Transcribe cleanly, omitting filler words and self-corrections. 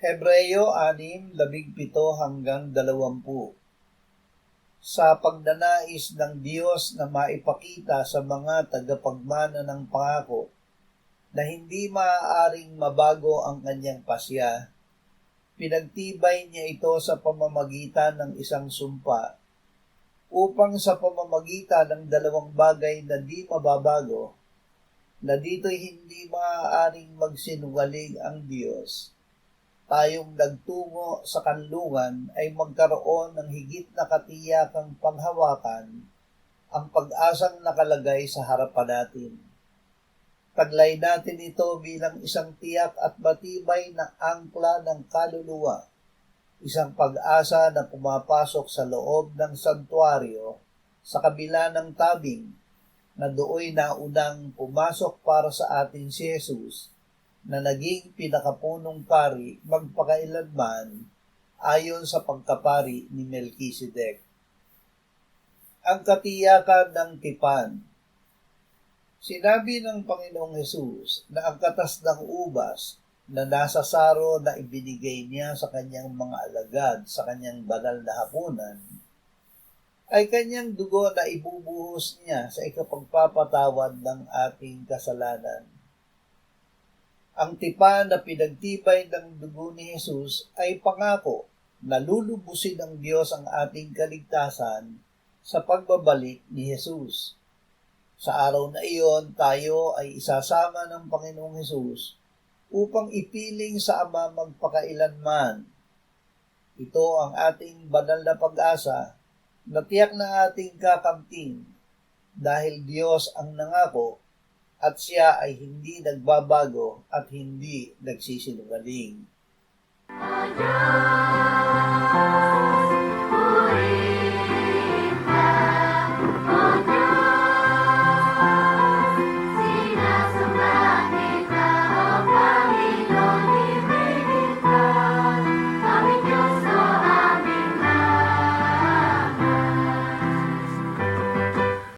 Hebreyo 6:17-20. Sa pagnanais ng Diyos na maipakita sa mga tagapagmana ng pangako na hindi maaaring mabago ang kanyang pasya, pinagtibay niya ito sa pamamagitan ng isang sumpa, upang sa pamamagitan ng dalawang bagay na di mababago, na dito'y hindi maaaring magsinungaling ang Diyos, tayong nagtungo sa kanlungan ay magkaroon ng higit na katiyakang panghawakan ang pag-asang nakalagay sa harapan natin. Taglay natin ito bilang isang tiyak at matibay na angkla ng kaluluwa, isang pag-asa na pumapasok sa loob ng santuaryo sa kabila ng tabing, na dooy naunang pumasok para sa atin si Jesus, na naging pinakapunong pari magpakailanman ayon sa pagkapari ni Melkisedek. Ang katiyakan ng tipan. Sinabi ng Panginoong Hesus na ang katas ng ubas na nasa saro na ibinigay niya sa kanyang mga alagad sa kanyang banal na hapunan ay kanyang dugo na ibubuhos niya sa ikapagpapatawad ng ating kasalanan. Ang tipan na pinagtibay ng dugo ni Jesus ay pangako na lulubusin ng Diyos ang ating kaligtasan sa pagbabalik ni Jesus. Sa araw na iyon, tayo ay isasama ng Panginoong Hesus upang ipiling sa Ama magpakailanman. Ito ang ating banal na pag-asa na tiyak na ating kakamtin dahil Diyos ang nangako at siya ay hindi nagbabago at hindi nagsisinungaling.